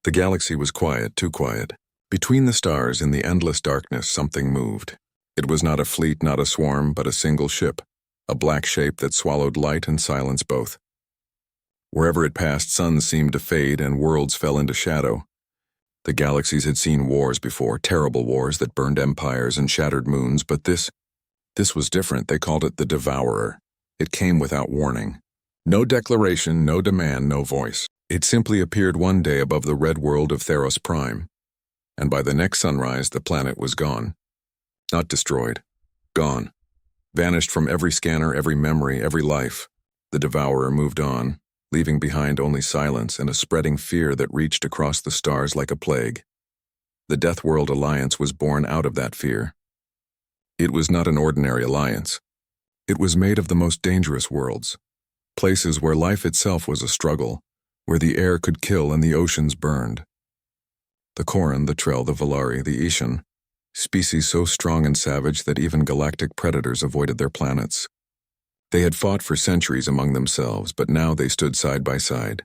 The galaxy was quiet, too quiet. Between the stars, in the endless darkness, something moved. It was not a fleet, not a swarm, but a single ship, a black shape that swallowed light and silence both. Wherever it passed, suns seemed to fade and worlds fell into shadow. The galaxies had seen wars before, terrible wars that burned empires and shattered moons, but this was different. They called it the Devourer. It came without warning. No declaration, no demand, no voice. It simply appeared one day above the red world of Theros Prime, and by the next sunrise the planet was gone. Not destroyed. Gone. Vanished from every scanner, every memory, every life. The Devourer moved on, leaving behind only silence and a spreading fear that reached across the stars like a plague. The Deathworld Alliance was born out of that fear. It was not an ordinary alliance. It was made of the most dangerous worlds, places where life itself was a struggle, where the air could kill and the oceans burned. The Corran, the Trell, the Valari, the Ishan, species so strong and savage that even galactic predators avoided their planets. They had fought for centuries among themselves, but now they stood side by side.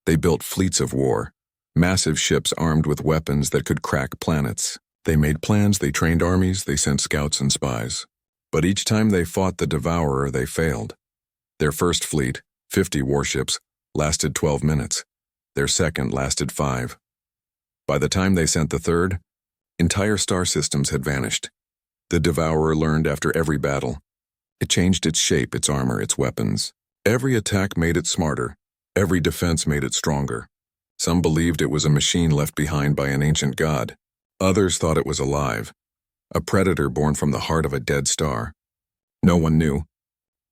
They built fleets of war, massive ships armed with weapons that could crack planets. They made plans, they trained armies, they sent scouts and spies. But each time they fought the Devourer, they failed. Their first fleet, 50 warships, lasted 12 minutes. Their second lasted 5. By the time they sent the third, entire star systems had vanished. The Devourer learned after every battle. It changed its shape, its armor, its weapons. Every attack made it smarter. Every defense made it stronger. Some believed it was a machine left behind by an ancient god. Others thought it was alive, a predator born from the heart of a dead star. No one knew.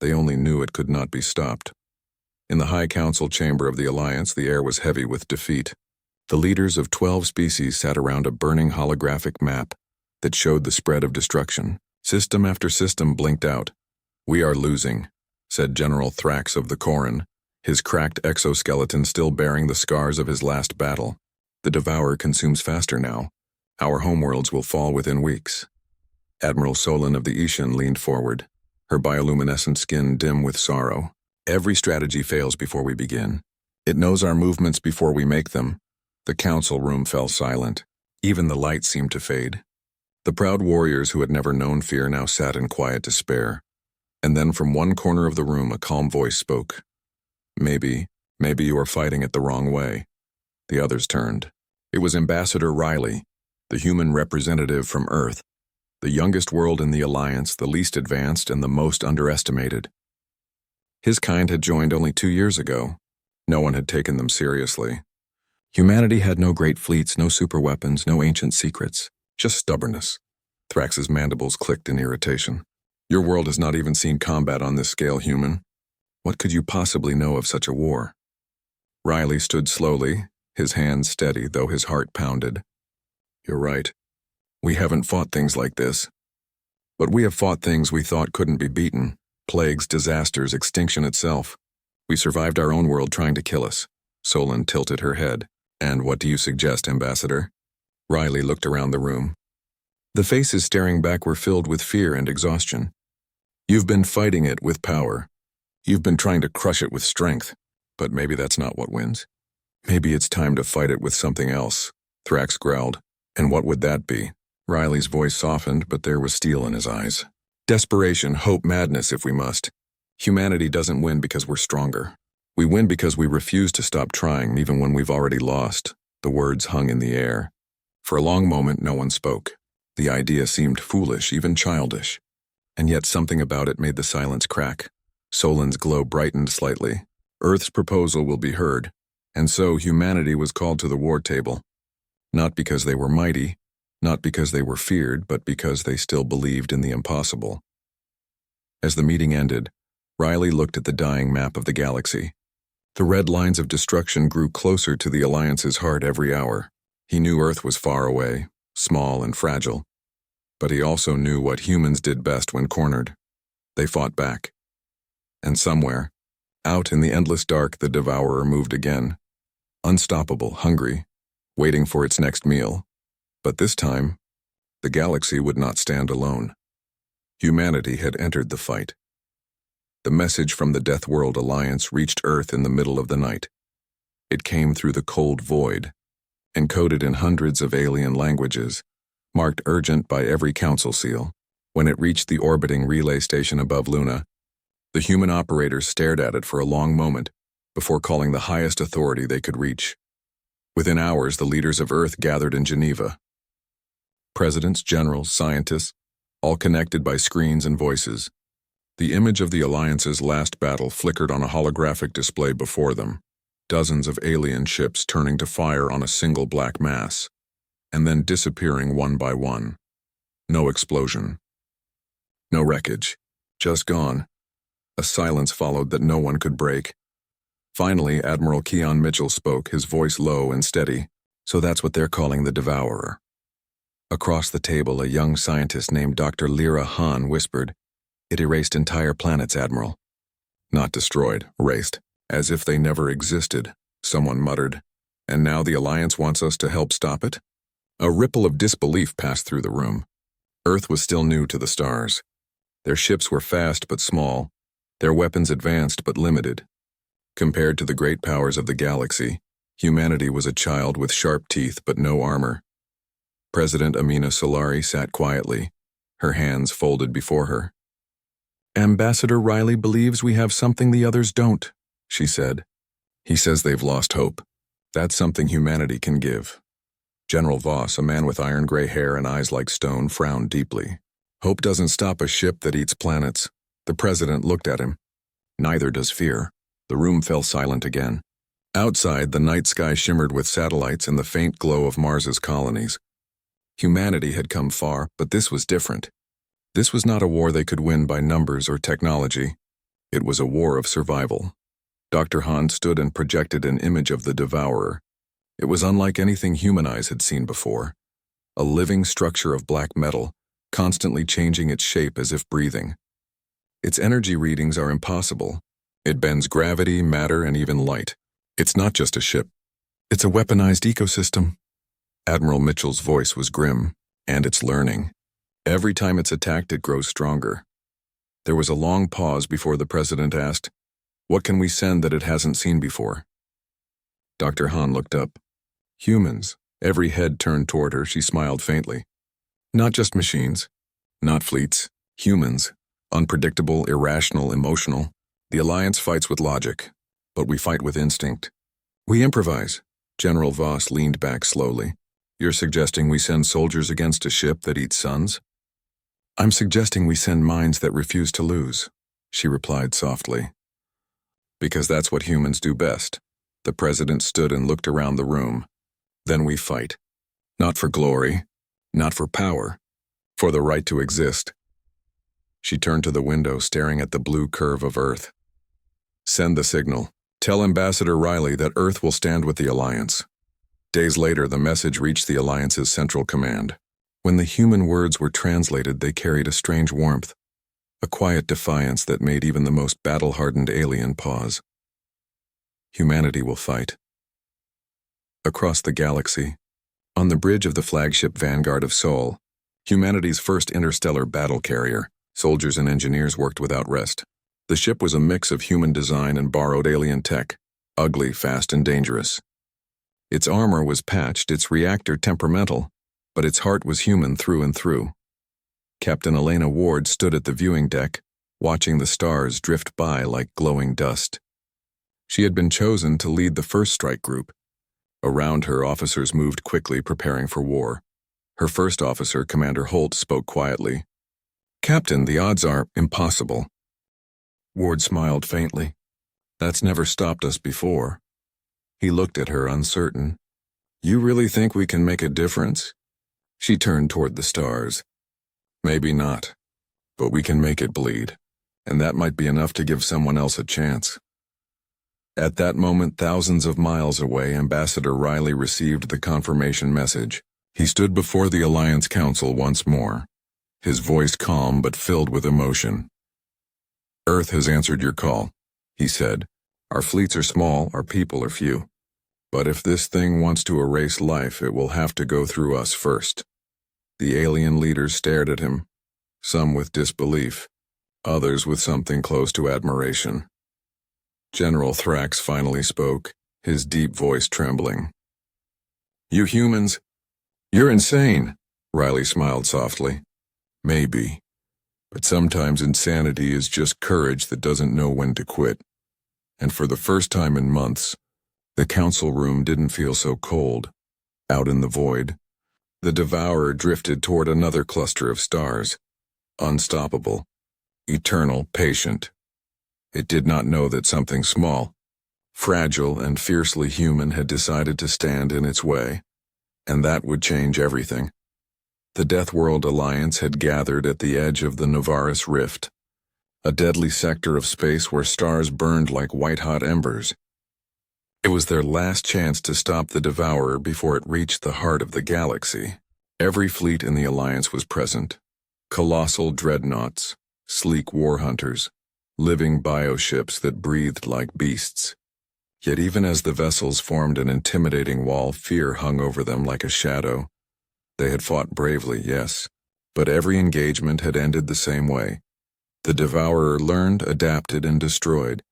They only knew it could not be stopped. In the High Council chamber of the Alliance, the air was heavy with defeat. The leaders of 12 species sat around a burning holographic map that showed the spread of destruction. System after system blinked out. "We are losing," said General Thrax of the Corran, his cracked exoskeleton still bearing the scars of his last battle. "The Devourer consumes faster now. Our homeworlds will fall within weeks." Admiral Solon of the Ishan leaned forward, her bioluminescent skin dim with sorrow. "Every strategy fails before we begin. It knows our movements before we make them." The council room fell silent. Even the light seemed to fade. The proud warriors who had never known fear now sat in quiet despair. And then from one corner of the room a calm voice spoke. Maybe you are fighting it the wrong way." The others turned. It was Ambassador Riley, the human representative from Earth, the youngest world in the Alliance, the least advanced and the most underestimated. His kind had joined only 2 years ago. No one had taken them seriously. Humanity had no great fleets, no superweapons, no ancient secrets, just stubbornness. Thrax's mandibles clicked in irritation. "Your world has not even seen combat on this scale, human. What could you possibly know of such a war?" Riley stood slowly, his hands steady, though his heart pounded. "You're right. We haven't fought things like this. But we have fought things we thought couldn't be beaten. Plagues, disasters, extinction itself. We survived our own world trying to kill us." Solon tilted her head. "And what do you suggest, Ambassador?" Riley looked around the room. The faces staring back were filled with fear and exhaustion. "You've been fighting it with power. You've been trying to crush it with strength. But maybe that's not what wins. Maybe it's time to fight it with something else," Thrax growled. "And what would that be?" Riley's voice softened, but there was steel in his eyes. "Desperation, hope, madness if we must. Humanity doesn't win because we're stronger. We win because we refuse to stop trying even when we've already lost." The words hung in the air. For a long moment no one spoke. The idea seemed foolish, even childish. And yet something about it made the silence crack. Solon's glow brightened slightly. Earth's proposal will be heard. And so humanity was called to the war table. Not because they were mighty, not because they were feared, but because they still believed in the impossible. As the meeting ended, Riley looked at the dying map of the galaxy. The red lines of destruction grew closer to the Alliance's heart every hour. He knew Earth was far away, small and fragile. But he also knew what humans did best when cornered. They fought back. And somewhere, out in the endless dark, the Devourer moved again. Unstoppable, hungry, waiting for its next meal. But this time, the galaxy would not stand alone. Humanity had entered the fight. The message from the Deathworld Alliance reached Earth in the middle of the night. It came through the cold void. encoded in hundreds of alien languages, marked urgent by every council seal. When it reached the orbiting relay station above Luna, the human operators stared at it for a long moment before calling the highest authority they could reach. Within hours, the leaders of Earth gathered in Geneva. Presidents, generals, scientists, all connected by screens and voices. The image of the Alliance's last battle flickered on a holographic display before them, dozens of alien ships turning to fire on a single black mass, and then disappearing one by one. No explosion. No wreckage. Just gone. A silence followed that no one could break. Finally, Admiral Keon Mitchell spoke, his voice low and steady. So that's what they're calling the Devourer. Across the table, a young scientist named Dr. Lyra Hahn whispered, "It erased entire planets, Admiral." "Not destroyed, erased. As if they never existed," someone muttered. "And now the Alliance wants us to help stop it?" A ripple of disbelief passed through the room. Earth was still new to the stars. Their ships were fast but small, their weapons advanced but limited. Compared to the great powers of the galaxy, humanity was a child with sharp teeth but no armor. President Amina Solari sat quietly, her hands folded before her. "Ambassador Riley believes we have something the others don't," she said. "He says they've lost hope. That's something humanity can give." General Voss, a man with iron-gray hair and eyes like stone, frowned deeply. "Hope doesn't stop a ship that eats planets." The president looked at him. "Neither does fear." The room fell silent again. Outside, the night sky shimmered with satellites and the faint glow of Mars's colonies. Humanity had come far, but this was different. This was not a war they could win by numbers or technology. It was a war of survival. Dr. Hahn stood and projected an image of the Devourer. It was unlike anything human eyes had seen before. A living structure of black metal, constantly changing its shape as if breathing. Its energy readings are impossible. It bends gravity, matter, and even light. It's not just a ship. It's a weaponized ecosystem. Admiral Mitchell's voice was grim, and it's learning. Every time it's attacked, it grows stronger. There was a long pause before the president asked, "What can we send that it hasn't seen before?" Dr. Hahn looked up. "Humans." Every head turned toward her. She smiled faintly. "Not just machines. Not fleets. Humans. Unpredictable, irrational, emotional. The Alliance fights with logic, but we fight with instinct. We improvise." General Voss leaned back slowly. "You're suggesting we send soldiers against a ship that eats suns?" "I'm suggesting we send minds that refuse to lose," she replied softly. "Because that's what humans do best." The president stood and looked around the room. "Then we fight. Not for glory, not for power, for the right to exist." She turned to the window, staring at the blue curve of Earth. "Send the signal. Tell Ambassador Riley that Earth will stand with the Alliance." Days later, the message reached the Alliance's central command. When the human words were translated, they carried a strange warmth, a quiet defiance that made even the most battle-hardened alien pause. Humanity will fight. Across the galaxy, on the bridge of the flagship Vanguard of Sol, humanity's first interstellar battle carrier, soldiers and engineers worked without rest. The ship was a mix of human design and borrowed alien tech, ugly, fast, and dangerous. Its armor was patched, its reactor temperamental, but its heart was human through and through. Captain Elena Ward stood at the viewing deck, watching the stars drift by like glowing dust. She had been chosen to lead the first strike group. Around her, officers moved quickly, preparing for war. Her first officer, Commander Holt, spoke quietly. "Captain, the odds are impossible." Ward smiled faintly. "That's never stopped us before." He looked at her, uncertain. "You really think we can make a difference?" She turned toward the stars. "Maybe not, but we can make it bleed, and that might be enough to give someone else a chance." At that moment, thousands of miles away, Ambassador Riley received the confirmation message. He stood before the Alliance Council once more, his voice calm but filled with emotion. "Earth has answered your call," he said. "Our fleets are small, our people are few. But if this thing wants to erase life, it will have to go through us first." The alien leaders stared at him, some with disbelief, others with something close to admiration. General Thrax finally spoke, his deep voice trembling. You humans, you're insane, Riley smiled softly. Maybe, but sometimes insanity is just courage that doesn't know when to quit. And for the first time in months, the council room didn't feel so cold. Out in the void, the Devourer drifted toward another cluster of stars. Unstoppable, eternal, patient. It did not know that something small, fragile and fiercely human had decided to stand in its way, and that would change everything. The Deathworld Alliance had gathered at the edge of the Novaris Rift, a deadly sector of space where stars burned like white-hot embers. It was their last chance to stop the Devourer before it reached the heart of the galaxy. Every fleet in the Alliance was present. Colossal dreadnoughts, sleek war hunters, living bioships that breathed like beasts. Yet even as the vessels formed an intimidating wall, fear hung over them like a shadow. They had fought bravely, yes, but every engagement had ended the same way. The Devourer learned, adapted, and destroyed.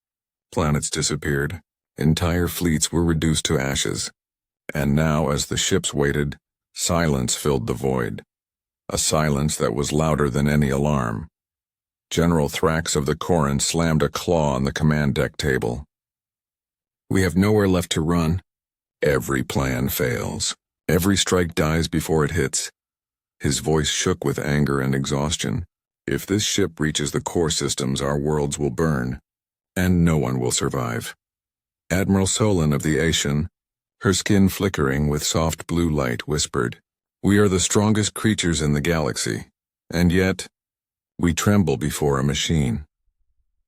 Planets disappeared. Entire fleets were reduced to ashes. And now, as the ships waited, silence filled the void. A silence that was louder than any alarm. General Thrax of the Corran slammed a claw on the command deck table. We have nowhere left to run. Every plan fails. Every strike dies before it hits. His voice shook with anger and exhaustion. If this ship reaches the core systems, our worlds will burn, and no one will survive. Admiral Solon of the Aetion, her skin flickering with soft blue light, whispered, "We are the strongest creatures in the galaxy, and yet, we tremble before a machine."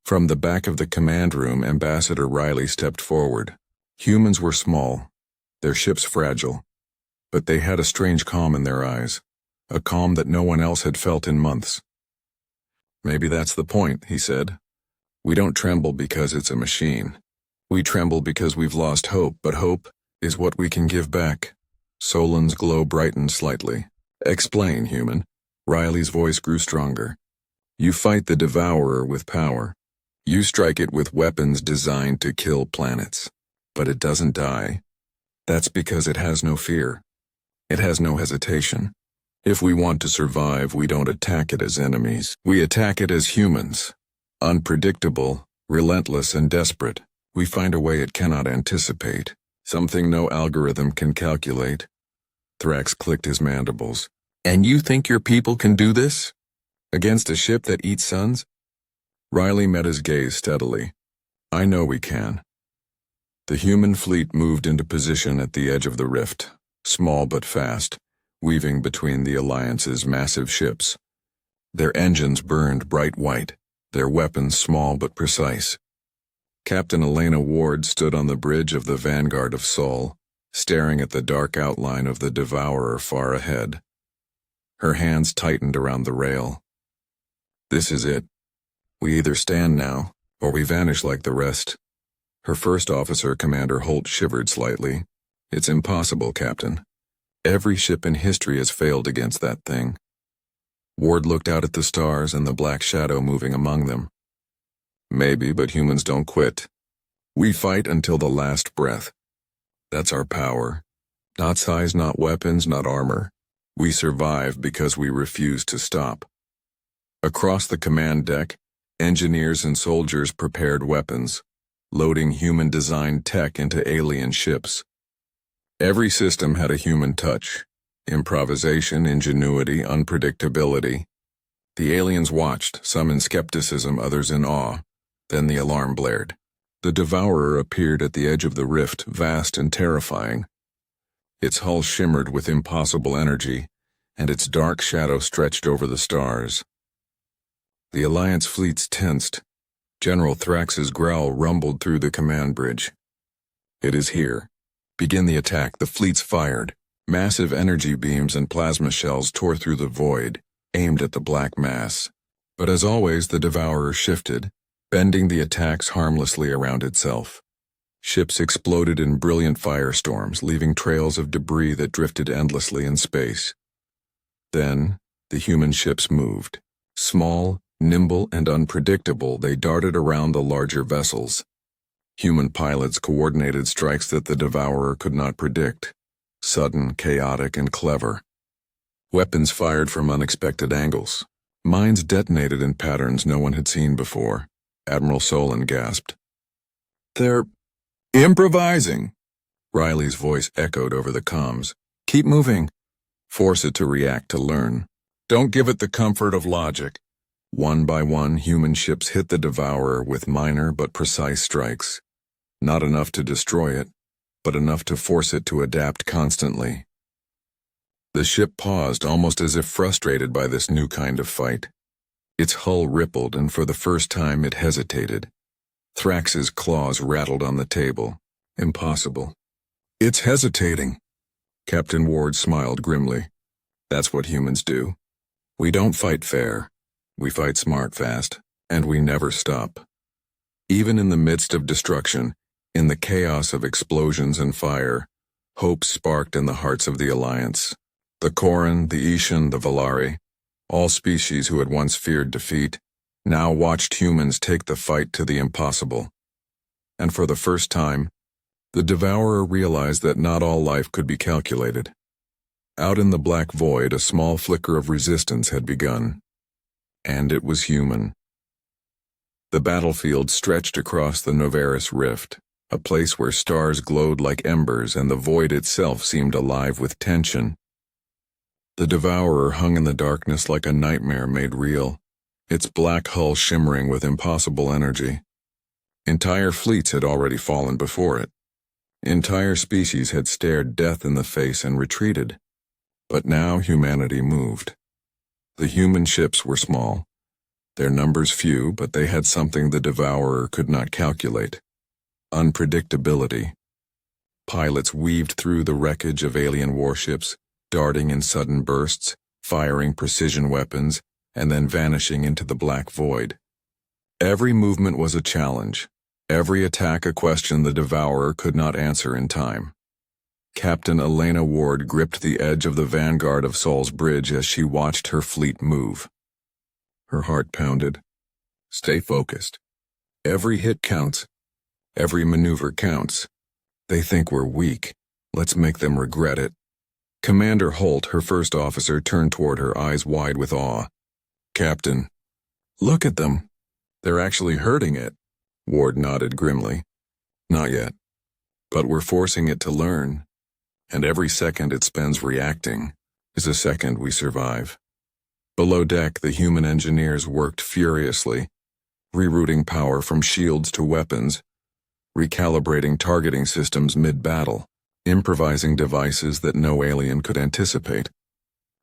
From the back of the command room, Ambassador Riley stepped forward. Humans were small, their ships fragile, but they had a strange calm in their eyes, a calm that no one else had felt in months. "Maybe that's the point," he said. "We don't tremble because it's a machine. We tremble because we've lost hope, but hope is what we can give back." Solon's glow brightened slightly. "Explain, human." Riley's voice grew stronger. "You fight the Devourer with power. You strike it with weapons designed to kill planets. But it doesn't die. That's because it has no fear. It has no hesitation. If we want to survive, we don't attack it as enemies. We attack it as humans. Unpredictable, relentless, and desperate. We find a way it cannot anticipate. Something no algorithm can calculate." Thrax clicked his mandibles. "And you think your people can do this? Against a ship that eats suns?" Riley met his gaze steadily. "I know we can." The human fleet moved into position at the edge of the rift, small but fast, weaving between the Alliance's massive ships. Their engines burned bright white, their weapons small but precise. Captain Elena Ward stood on the bridge of the Vanguard of Sol, staring at the dark outline of the Devourer far ahead. Her hands tightened around the rail. "This is it. We either stand now, or we vanish like the rest." Her first officer, Commander Holt, shivered slightly. "It's impossible, Captain. Every ship in history has failed against that thing." Ward looked out at the stars and the black shadow moving among them. "Maybe, but humans don't quit. We fight until the last breath. That's our power. Not size, not weapons, not armor. We survive because we refuse to stop." Across the command deck, engineers and soldiers prepared weapons, loading human-designed tech into alien ships. Every system had a human touch: improvisation, ingenuity, unpredictability. The aliens watched, some in skepticism, others in awe. Then the alarm blared. The Devourer appeared at the edge of the rift, vast and terrifying. Its hull shimmered with impossible energy, and its dark shadow stretched over the stars. The Alliance fleets tensed. General Thrax's growl rumbled through the command bridge. "It is here. Begin the attack." The fleets fired. Massive energy beams and plasma shells tore through the void, aimed at the black mass. But as always, the Devourer shifted, bending the attacks harmlessly around itself. Ships exploded in brilliant firestorms, leaving trails of debris that drifted endlessly in space. Then, the human ships moved. Small, nimble, and unpredictable, they darted around the larger vessels. Human pilots coordinated strikes that the Devourer could not predict. Sudden, chaotic, and clever. Weapons fired from unexpected angles. Mines detonated in patterns no one had seen before. Admiral Solon gasped. "They're improvising!" Riley's voice echoed over the comms. "Keep moving. Force it to react, to learn. Don't give it the comfort of logic." One by one, human ships hit the Devourer with minor but precise strikes. Not enough to destroy it, but enough to force it to adapt constantly. The ship paused, almost as if frustrated by this new kind of fight. Its hull rippled, and for the first time it hesitated. Thrax's claws rattled on the table. Impossible. "It's hesitating." Captain Ward smiled grimly. "That's what humans do. We don't fight fair. We fight smart fast, and we never stop." Even in the midst of destruction, in the chaos of explosions and fire, hope sparked in the hearts of the Alliance. The Koran, the Ishan, the Valari, all species who had once feared defeat, now watched humans take the fight to the impossible. And for the first time, the Devourer realized that not all life could be calculated. Out in the black void, a small flicker of resistance had begun. And it was human. The battlefield stretched across the Novaris Rift, a place where stars glowed like embers and the void itself seemed alive with tension. The Devourer hung in the darkness like a nightmare made real, its black hull shimmering with impossible energy. Entire fleets had already fallen before it. Entire species had stared death in the face and retreated. But now humanity moved. The human ships were small, their numbers few, but they had something the Devourer could not calculate: unpredictability. Pilots weaved through the wreckage of alien warships, darting in sudden bursts, firing precision weapons, and then vanishing into the black void. Every movement was a challenge, every attack a question the Devourer could not answer in time. Captain Elena Ward gripped the edge of the vanguard of Sol's bridge as she watched her fleet move. Her heart pounded. "Stay focused. Every hit counts. Every maneuver counts. They think we're weak. Let's make them regret it." Commander Holt, her first officer, turned toward her, eyes wide with awe. "Captain, look at them. They're actually hurting it." Ward nodded grimly. "Not yet. But we're forcing it to learn. And every second it spends reacting is a second we survive." Below deck, the human engineers worked furiously, rerouting power from shields to weapons, recalibrating targeting systems mid-battle, improvising devices that no alien could anticipate.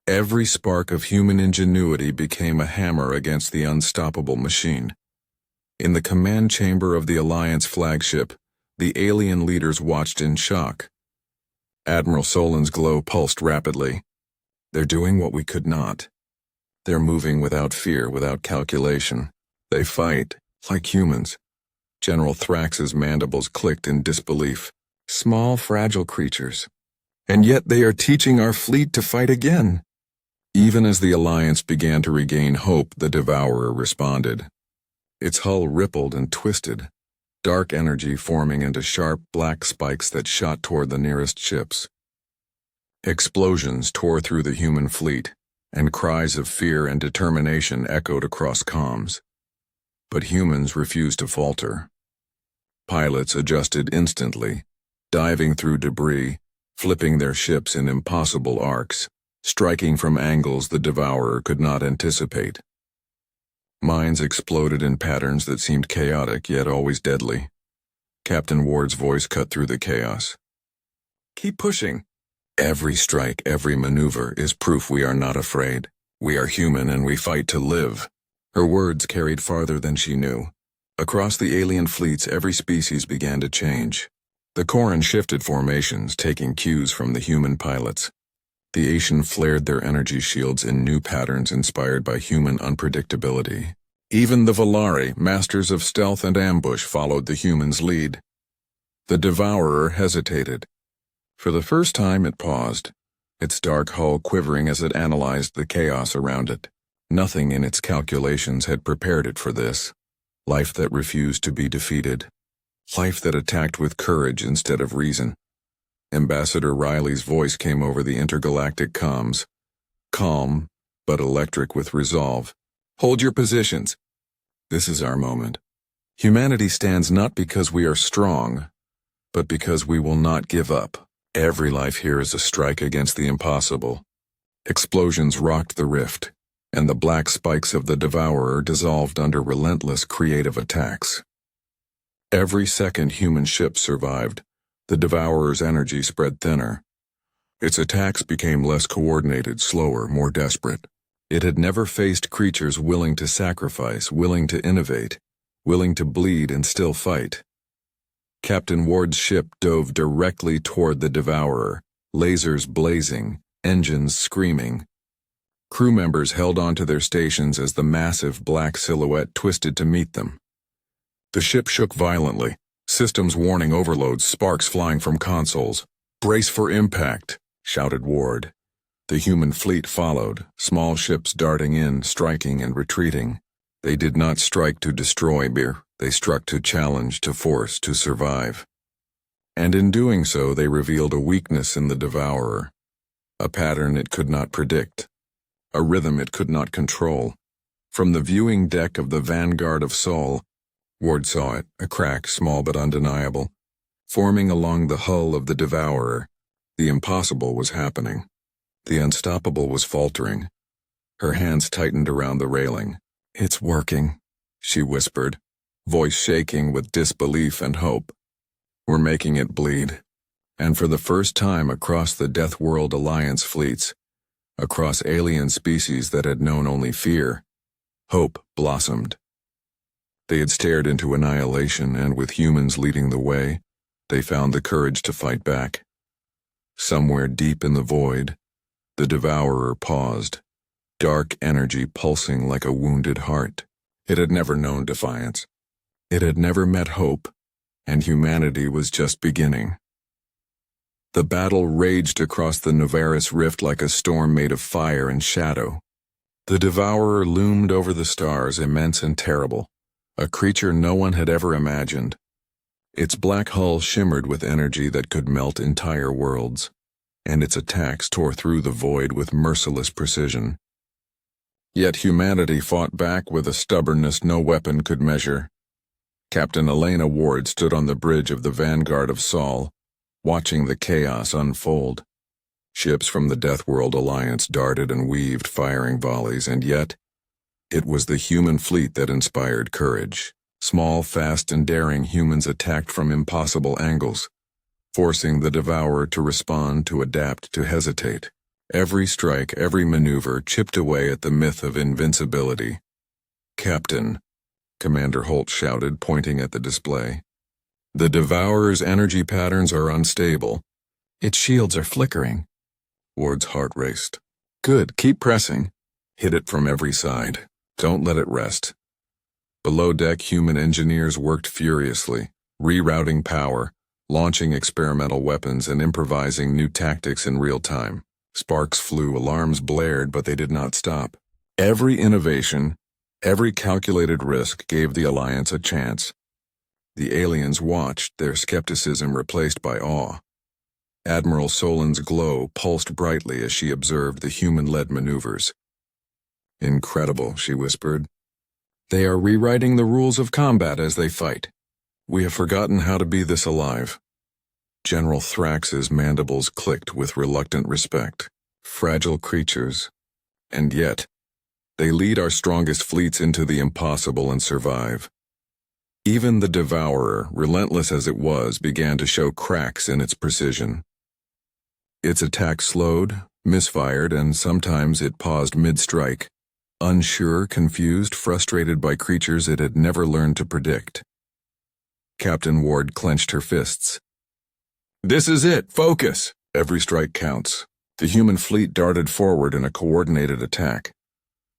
Every spark of human ingenuity became a hammer against the unstoppable machine. In the command chamber of the Alliance flagship, the alien leaders watched in shock. Admiral Solon's glow pulsed rapidly. "They're doing what we could not. They're moving without fear, without calculation. They fight like humans." General Thrax's mandibles clicked in disbelief. "Small, fragile creatures. And yet they are teaching our fleet to fight again." Even as the Alliance began to regain hope, the Devourer responded. Its hull rippled and twisted, dark energy forming into sharp black spikes that shot toward the nearest ships. Explosions tore through the human fleet, and cries of fear and determination echoed across comms. But humans refused to falter. Pilots adjusted instantly, diving through debris, flipping their ships in impossible arcs, striking from angles the Devourer could not anticipate. Mines exploded in patterns that seemed chaotic yet always deadly. Captain Ward's voice cut through the chaos. "Keep pushing. Every strike, every maneuver is proof we are not afraid. We are human and we fight to live." Her words carried farther than she knew. Across the alien fleets, every species began to change. The Koran shifted formations, taking cues from the human pilots. The Asian flared their energy shields in new patterns inspired by human unpredictability. Even the Valari, masters of stealth and ambush, followed the humans' lead. The Devourer hesitated. For the first time it paused, its dark hull quivering as it analyzed the chaos around it. Nothing in its calculations had prepared it for this. Life that refused to be defeated. Life that attacked with courage instead of reason. Ambassador Riley's voice came over the intergalactic comms. Calm, but electric with resolve. Hold your positions. This is our moment. Humanity stands not because we are strong, but because we will not give up. Every life here is a strike against the impossible. Explosions rocked the rift, and the black spikes of the Devourer dissolved under relentless creative attacks. Every second human ship survived, the Devourer's energy spread thinner. Its attacks became less coordinated, slower, more desperate. It had never faced creatures willing to sacrifice, willing to innovate, willing to bleed and still fight. Captain Ward's ship dove directly toward the Devourer, lasers blazing, engines screaming. Crew members held onto their stations as the massive black silhouette twisted to meet them. The ship shook violently, systems warning overloads, sparks flying from consoles. "Brace for impact," shouted Ward. The human fleet followed, small ships darting in, striking and retreating. They did not strike to destroy beer, they struck to challenge, to force, to survive. And in doing so, they revealed a weakness in the Devourer, a pattern it could not predict, a rhythm it could not control. From the viewing deck of the Vanguard of Sol, Ward saw it, a crack, small but undeniable, forming along the hull of the Devourer. The impossible was happening. The unstoppable was faltering. Her hands tightened around the railing. "It's working," she whispered, voice shaking with disbelief and hope. "We're making it bleed." And for the first time across the Deathworld Alliance fleets, across alien species that had known only fear, hope blossomed. They had stared into annihilation, and with humans leading the way, they found the courage to fight back. Somewhere deep in the void, the Devourer paused, dark energy pulsing like a wounded heart. It had never known defiance. It had never met hope, and humanity was just beginning. The battle raged across the Novaris rift like a storm made of fire and shadow. The Devourer loomed over the stars, immense and terrible, a creature no one had ever imagined. Its black hull shimmered with energy that could melt entire worlds, and its attacks tore through the void with merciless precision. Yet humanity fought back with a stubbornness no weapon could measure. Captain Elena Ward stood on the bridge of the Vanguard of Sol, watching the chaos unfold. Ships from the Deathworld Alliance darted and weaved, firing volleys, and yet, it was the human fleet that inspired courage. Small, fast, and daring humans attacked from impossible angles, forcing the Devourer to respond, to adapt, to hesitate. Every strike, every maneuver chipped away at the myth of invincibility. "Captain," Commander Holt shouted, pointing at the display. "The Devourer's energy patterns are unstable. Its shields are flickering." Ward's heart raced. "Good, keep pressing. Hit it from every side. Don't let it rest." Below deck, human engineers worked furiously, rerouting power, launching experimental weapons, and improvising new tactics in real time. Sparks flew, alarms blared, but they did not stop. Every innovation, every calculated risk gave the Alliance a chance. The aliens watched, their skepticism replaced by awe. Admiral Solin's glow pulsed brightly as she observed the human-led maneuvers. "Incredible," she whispered. "They are rewriting the rules of combat as they fight. We have forgotten how to be this alive." General Thrax's mandibles clicked with reluctant respect. Fragile creatures. And yet, they lead our strongest fleets into the impossible and survive. Even the Devourer, relentless as it was, began to show cracks in its precision. Its attack slowed, misfired, and sometimes it paused mid-strike, unsure, confused, frustrated by creatures it had never learned to predict. Captain Ward clenched her fists. "This is it! Focus!" Every strike counts. The human fleet darted forward in a coordinated attack.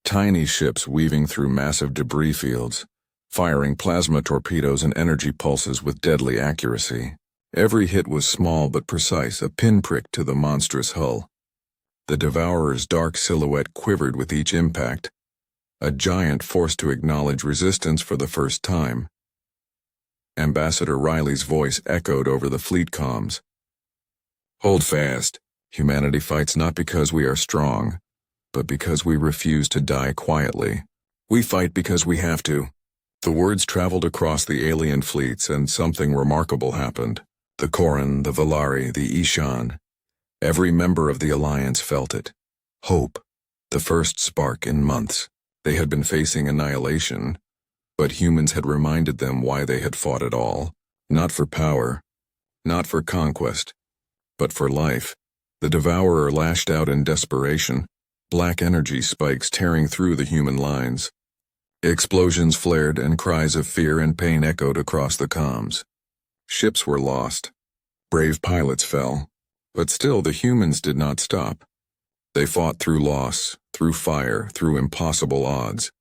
Tiny ships weaving through massive debris fields, firing plasma torpedoes and energy pulses with deadly accuracy. Every hit was small but precise, a pinprick to the monstrous hull. The Devourer's dark silhouette quivered with each impact, a giant forced to acknowledge resistance for the first time. Ambassador Riley's voice echoed over the fleet comms. Hold fast. Humanity fights not because we are strong, but because we refuse to die quietly. We fight because we have to. The words traveled across the alien fleets and something remarkable happened. The Koran, the Valari, the Ishan. Every member of the Alliance felt it. Hope. The first spark in months. They had been facing annihilation, but humans had reminded them why they had fought at all. Not for power, not for conquest, but for life. The Devourer lashed out in desperation, black energy spikes tearing through the human lines. Explosions flared and cries of fear and pain echoed across the comms. Ships were lost. Brave pilots fell. But still the humans did not stop. They fought through loss, through fire, through impossible odds.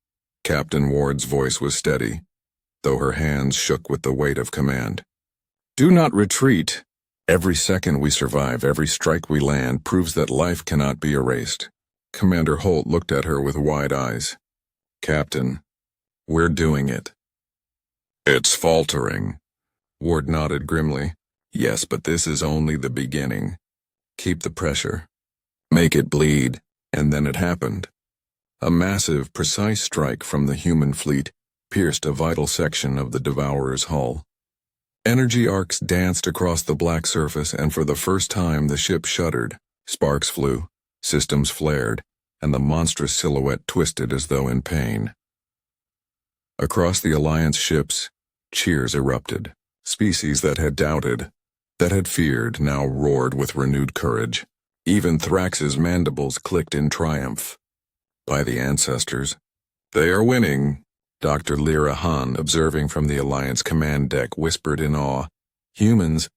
Captain Ward's voice was steady, though her hands shook with the weight of command. Do not retreat. Every second we survive, every strike we land, proves that life cannot be erased. Commander Holt looked at her with wide eyes. Captain, we're doing it. It's faltering. Ward nodded grimly. Yes, but this is only the beginning. Keep the pressure. Make it bleed. And then it happened. A massive, precise strike from the human fleet pierced a vital section of the Devourer's hull. Energy arcs danced across the black surface, and for the first time the ship shuddered. Sparks flew, systems flared, and the monstrous silhouette twisted as though in pain. Across the Alliance ships, cheers erupted. Species that had doubted, that had feared, now roared with renewed courage. Even Thrax's mandibles clicked in triumph. By the ancestors. They are winning, Dr. Lyra Han, observing from the Alliance command deck, whispered in awe. Humans,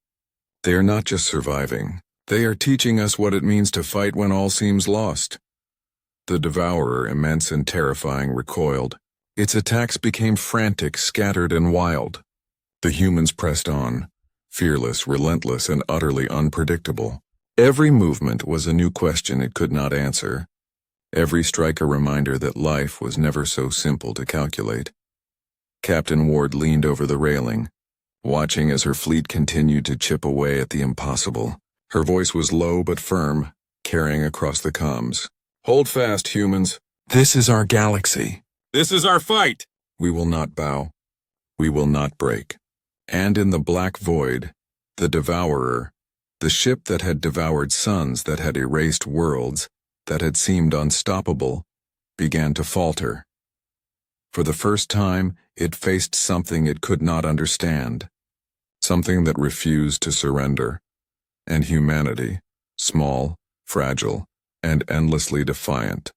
they are not just surviving. They are teaching us what it means to fight when all seems lost. The Devourer, immense and terrifying, recoiled. Its attacks became frantic, scattered, and wild. The humans pressed on, fearless, relentless, and utterly unpredictable. Every movement was a new question it could not answer. Every strike a reminder that life was never so simple to calculate. Captain Ward leaned over the railing, watching as her fleet continued to chip away at the impossible. Her voice was low but firm, carrying across the comms. Hold fast, humans. This is our galaxy. This is our fight. We will not bow. We will not break. And in the black void, the Devourer, the ship that had devoured suns, that had erased worlds, that had seemed unstoppable, began to falter. For the first time, it faced something it could not understand, something that refused to surrender. And humanity, small, fragile, and endlessly defiant,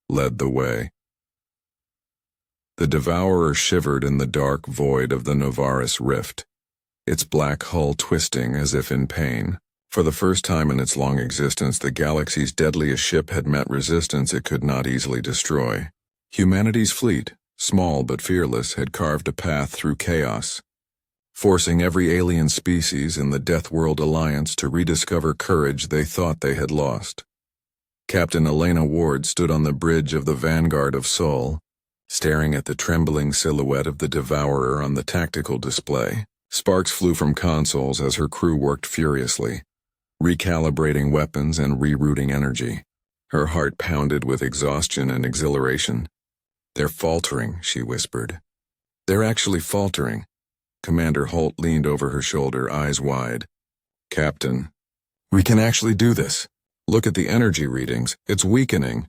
led the way. The Devourer shivered in the dark void of the Novaris rift, its black hull twisting as if in pain. For the first time in its long existence, the galaxy's deadliest ship had met resistance it could not easily destroy. Humanity's fleet, small but fearless, had carved a path through chaos, forcing every alien species in the Deathworld Alliance to rediscover courage they thought they had lost. Captain Elena Ward stood on the bridge of the Vanguard of Sol, staring at the trembling silhouette of the Devourer on the tactical display. Sparks flew from consoles as her crew worked furiously, recalibrating weapons and rerouting energy. Her heart pounded with exhaustion and exhilaration. They're faltering, she whispered. They're actually faltering. Commander Holt leaned over her shoulder, eyes wide. Captain, we can actually do this. Look at the energy readings. It's weakening.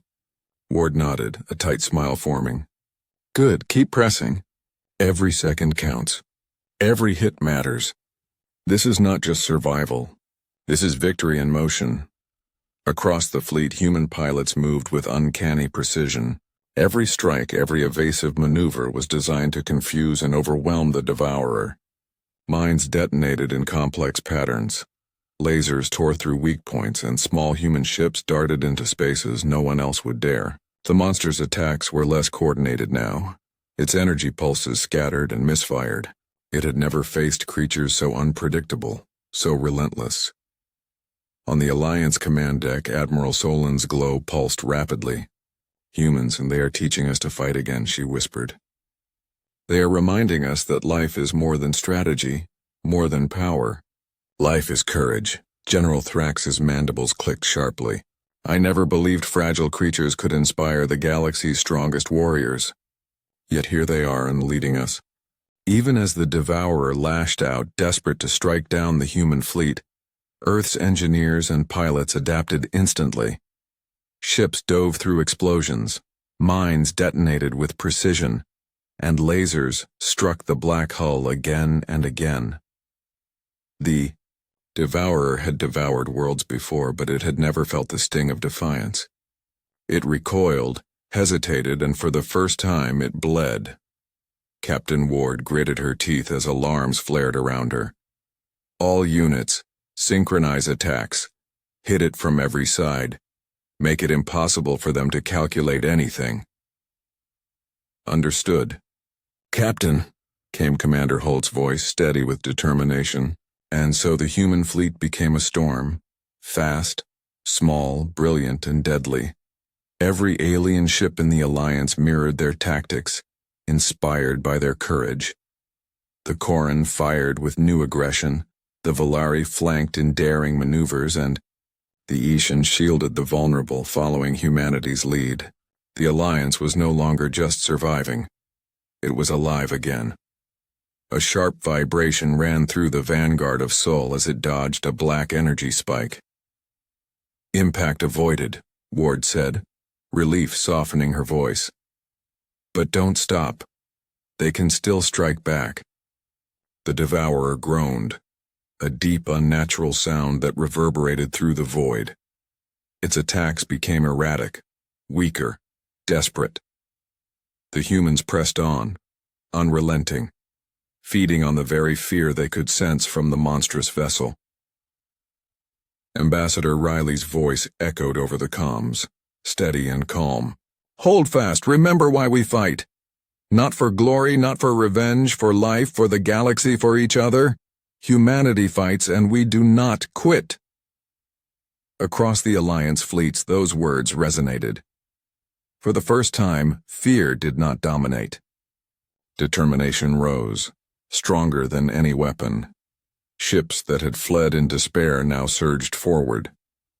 Ward nodded, a tight smile forming. Good, keep pressing. Every second counts. Every hit matters. This is not just survival. This is victory in motion. Across the fleet, human pilots moved with uncanny precision. Every strike, every evasive maneuver was designed to confuse and overwhelm the Devourer. Mines detonated in complex patterns. Lasers tore through weak points, and small human ships darted into spaces no one else would dare. The monster's attacks were less coordinated now. Its energy pulses scattered and misfired. It had never faced creatures so unpredictable, so relentless. On the Alliance command deck, Admiral Solin's glow pulsed rapidly. Humans, and they are teaching us to fight again, she whispered. They are reminding us that life is more than strategy, more than power. Life is courage. General Thrax's mandibles clicked sharply. I never believed fragile creatures could inspire the galaxy's strongest warriors. Yet here they are and leading us. Even as the Devourer lashed out, desperate to strike down the human fleet, Earth's engineers and pilots adapted instantly. Ships dove through explosions, mines detonated with precision, and lasers struck the black hull again and again. The Devourer had devoured worlds before, but it had never felt the sting of defiance. It recoiled, hesitated, and for the first time it bled. Captain Ward gritted her teeth as alarms flared around her. All units, synchronize attacks. Hit it from every side. Make it impossible for them to calculate anything. Understood. Captain, came Commander Holt's voice, steady with determination. And so the human fleet became a storm. Fast, small, brilliant, and deadly. Every alien ship in the Alliance mirrored their tactics, inspired by their courage. The Corran fired with new aggression, the Volari flanked in daring maneuvers, and the Ishan shielded the vulnerable, following humanity's lead. The Alliance was no longer just surviving. It was alive again. A sharp vibration ran through the vanguard of Sol as it dodged a black energy spike. Impact avoided, Ward said, relief softening her voice. But don't stop. They can still strike back. The Devourer groaned, a deep, unnatural sound that reverberated through the void. Its attacks became erratic, weaker, desperate. The humans pressed on, unrelenting, feeding on the very fear they could sense from the monstrous vessel. Ambassador Riley's voice echoed over the comms, steady and calm. Hold fast, remember why we fight. Not for glory, not for revenge, for life, for the galaxy, for each other. Humanity fights, and we do not quit. Across the Alliance fleets, those words resonated. For the first time, fear did not dominate. Determination rose, stronger than any weapon. Ships that had fled in despair now surged forward.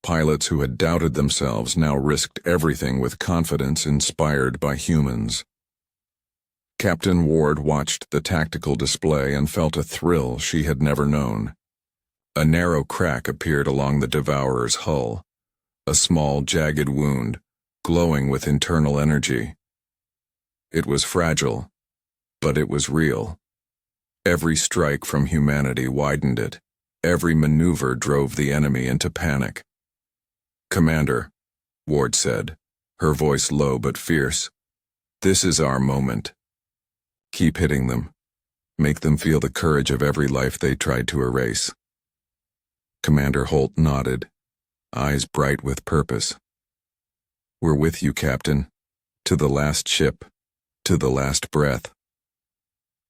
Pilots who had doubted themselves now risked everything with confidence inspired by humans. Captain Ward watched the tactical display and felt a thrill she had never known. A narrow crack appeared along the Devourer's hull, a small, jagged wound, glowing with internal energy. It was fragile, but it was real. Every strike from humanity widened it. Every maneuver drove the enemy into panic. Commander, Ward said, her voice low but fierce. This is our moment. Keep hitting them. Make them feel the courage of every life they tried to erase. Commander Holt nodded, eyes bright with purpose. We're with you, Captain. To the last ship. To the last breath.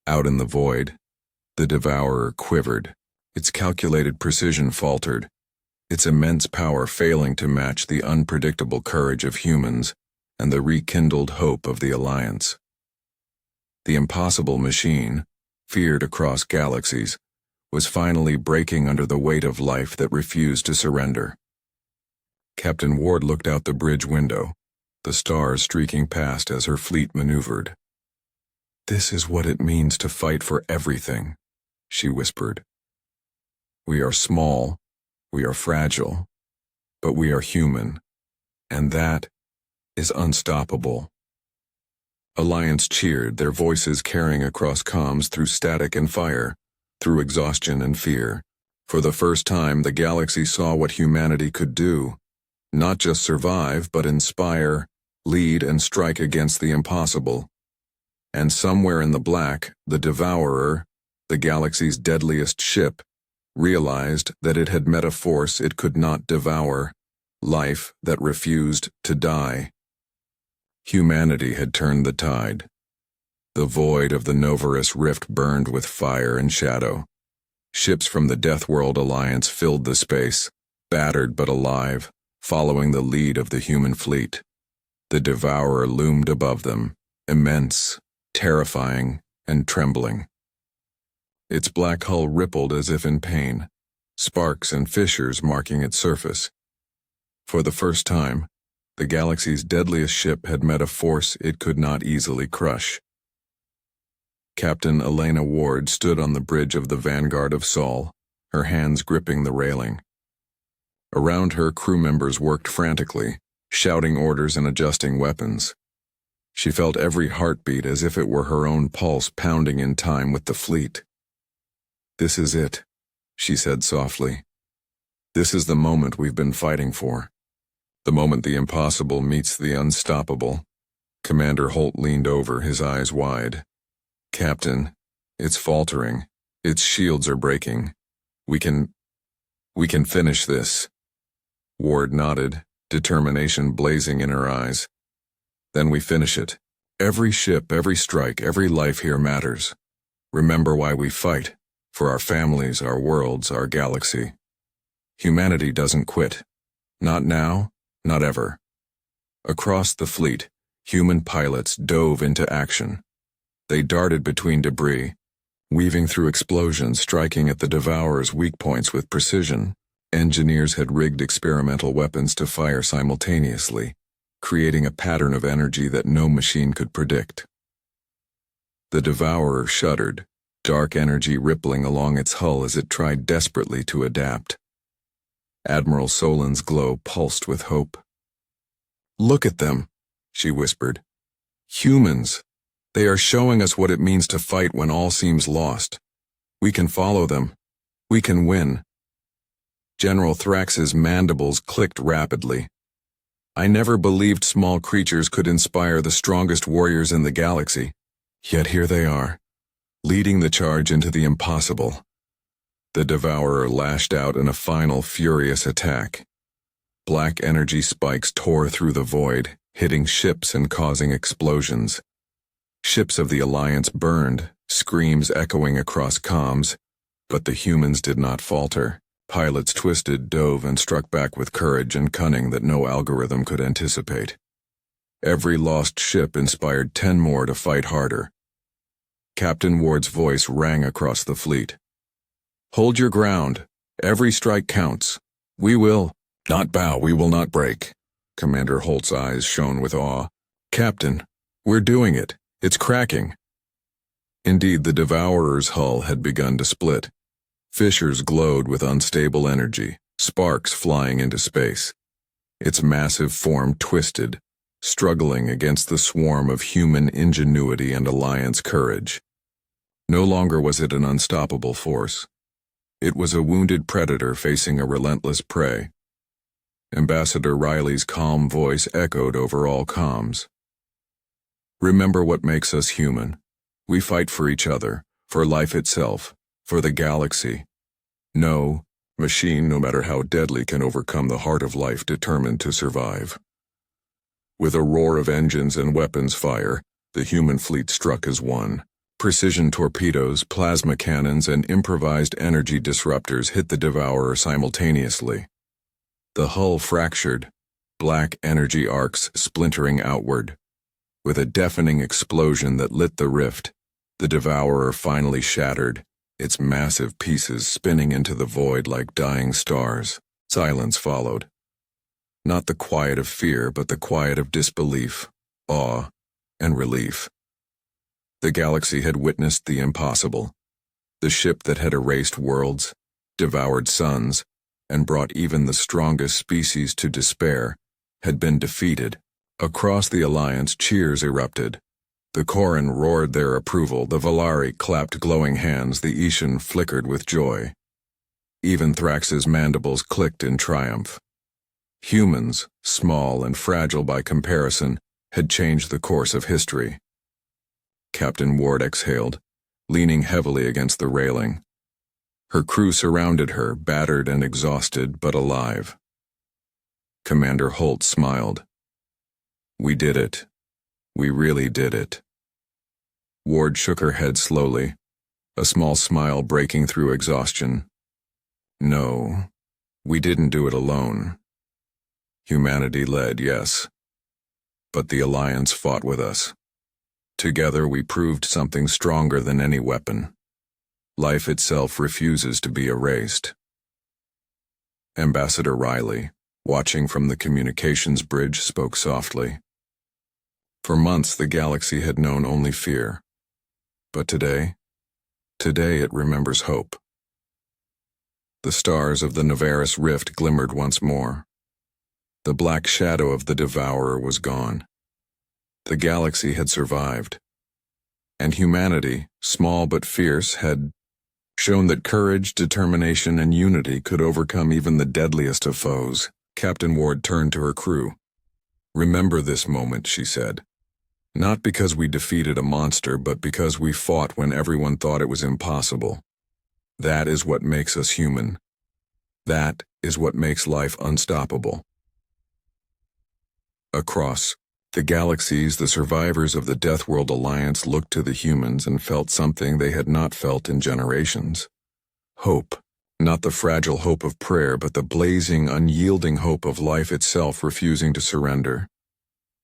Out in the void, the Devourer quivered. Its calculated precision faltered, its immense power failing to match the unpredictable courage of humans and the rekindled hope of the Alliance. The impossible machine, feared across galaxies, was finally breaking under the weight of life that refused to surrender. Captain Ward looked out the bridge window, the stars streaking past as her fleet maneuvered. This is what it means to fight for everything, she whispered. We are small, we are fragile, but we are human, and that is unstoppable. Alliance cheered, their voices carrying across comms through static and fire, through exhaustion and fear. For the first time, the galaxy saw what humanity could do, not just survive, but inspire, lead, and strike against the impossible. And somewhere in the black, the Devourer, the galaxy's deadliest ship, realized that it had met a force it could not devour, life that refused to die. Humanity had turned the tide. The void of the Novarus rift burned with fire and shadow. Ships from the Deathworld Alliance filled the space, battered but alive, following the lead of the human fleet. The Devourer loomed above them, immense, terrifying, and trembling. Its black hull rippled as if in pain, sparks and fissures marking its surface. For the first time, the galaxy's deadliest ship had met a force it could not easily crush. Captain Elena Ward stood on the bridge of the Vanguard of Sol, her hands gripping the railing. Around her, crew members worked frantically, shouting orders and adjusting weapons. She felt every heartbeat as if it were her own pulse pounding in time with the fleet. "This is it," she said softly. "This is the moment we've been fighting for. The moment the impossible meets the unstoppable." Commander Holt leaned over, his eyes wide. "Captain, it's faltering. Its shields are breaking. We can finish this." Ward nodded, determination blazing in her eyes. "Then we finish it. Every ship, every strike, every life here matters. Remember why we fight. For our families, our worlds, our galaxy. Humanity doesn't quit. Not now, not ever." Across the fleet, human pilots dove into action. They darted between debris, weaving through explosions, striking at the Devourer's weak points with precision. Engineers had rigged experimental weapons to fire simultaneously, creating a pattern of energy that no machine could predict. The Devourer shuddered, dark energy rippling along its hull as it tried desperately to adapt. Admiral Solin's glow pulsed with hope. "Look at them," she whispered. "Humans. They are showing us what it means to fight when all seems lost. We can follow them. We can win." General Thrax's mandibles clicked rapidly. "I never believed small creatures could inspire the strongest warriors in the galaxy. Yet here they are, leading the charge into the impossible." The Devourer lashed out in a final furious attack. Black energy spikes tore through the void, hitting ships and causing explosions. Ships of the Alliance burned, screams echoing across comms, but the humans did not falter. Pilots twisted, dove, and struck back with courage and cunning that no algorithm could anticipate. Every lost ship inspired 10 more to fight harder. Captain Ward's voice rang across the fleet. "Hold your ground. Every strike counts. We will not bow, we will not break." Commander Holt's eyes shone with awe. "Captain, we're doing it. It's cracking." Indeed, the Devourer's hull had begun to split. Fissures glowed with unstable energy, sparks flying into space. Its massive form twisted, struggling against the swarm of human ingenuity and Alliance courage. No longer was it an unstoppable force. It was a wounded predator facing a relentless prey. Ambassador Riley's calm voice echoed over all comms. "Remember what makes us human. We fight for each other, for life itself, for the galaxy. No machine, no matter how deadly, can overcome the heart of life determined to survive." With a roar of engines and weapons fire, the human fleet struck as one. Precision torpedoes, plasma cannons, and improvised energy disruptors hit the Devourer simultaneously. The hull fractured, black energy arcs splintering outward. With a deafening explosion that lit the rift, the Devourer finally shattered, its massive pieces spinning into the void like dying stars. Silence followed. Not the quiet of fear, but the quiet of disbelief, awe, and relief. The galaxy had witnessed the impossible. The ship that had erased worlds, devoured suns, and brought even the strongest species to despair, had been defeated. Across the Alliance, cheers erupted. The Koran roared their approval, the Valari clapped glowing hands, the Ishan flickered with joy. Even Thrax's mandibles clicked in triumph. Humans, small and fragile by comparison, had changed the course of history. Captain Ward exhaled, leaning heavily against the railing. Her crew surrounded her, battered and exhausted, but alive. Commander Holt smiled. "We did it. We really did it." Ward shook her head slowly, a small smile breaking through exhaustion. "No, we didn't do it alone. Humanity led, yes. But the Alliance fought with us. Together we proved something stronger than any weapon. Life itself refuses to be erased. Ambassador Riley, watching from the communications bridge, spoke softly. For months the galaxy had known only fear. But today it remembers hope. The stars of the Nevaris rift glimmered once more. The black shadow of the Devourer was gone. The galaxy had survived. And humanity, small but fierce, had shown that courage, determination, and unity could overcome even the deadliest of foes. Captain Ward turned to her crew. "Remember this moment," she said. "Not because we defeated a monster, but because we fought when everyone thought it was impossible. That is what makes us human. That is what makes life unstoppable." Across the galaxies, the survivors of the Deathworld Alliance looked to the humans and felt something they had not felt in generations. Hope. Not the fragile hope of prayer, but the blazing, unyielding hope of life itself refusing to surrender.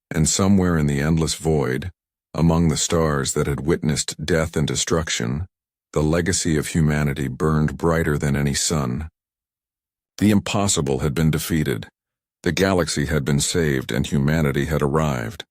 And somewhere in the endless void, among the stars that had witnessed death and destruction, the legacy of humanity burned brighter than any sun. The impossible had been defeated. The galaxy had been saved, and humanity had arrived.